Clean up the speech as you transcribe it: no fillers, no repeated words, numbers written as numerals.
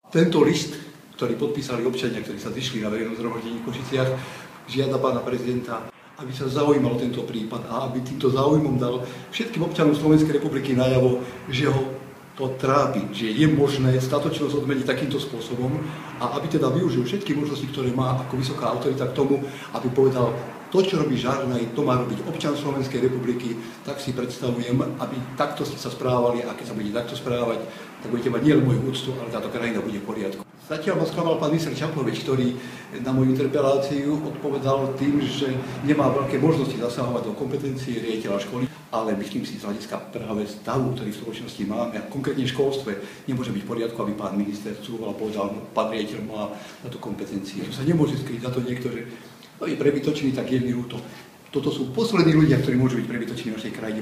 Tento list, ktorý podpísali občania, ktorí sa zišli na verejnom zhromaždení v Košiciach, žiada pána prezidenta, aby sa zaujímal tento prípad a aby týmto záujmom dal všetkým občanom Slovenskej republiky najavo, že ho to trápi, že je možné statočnosť odmeniť takýmto spôsobom a aby teda využil všetky možnosti, ktoré má ako vysoká autorita k tomu, aby povedal, to, čo robí Žarnaj, to má robiť občan Slovenskej republiky, tak si predstavujem, aby takto ste sa správali a keď sa budete takto správať, tak budete mať nielen moju úctu, ale táto krajina bude v poriadku. Zatiaľ ma sklamal pán minister Čaplovič, ktorý na moju interpeláciu odpovedal tým, že nemá veľké možnosti zasahovať do kompetencie riaditeľa školy, ale myslím si z hľadiska práve stavu, ktorý v spoločnosti máme a konkrétne v školstve, nemôže byť v poriadku, aby pán minister cúval a povedal, pán riaditeľ má na to kompetencie. To sa nemôže skryť za to niekto, že je prebytočný, tak je mi ľúto. Toto sú poslední ľudia, ktorí môžu byť prebytoční v našej krajine.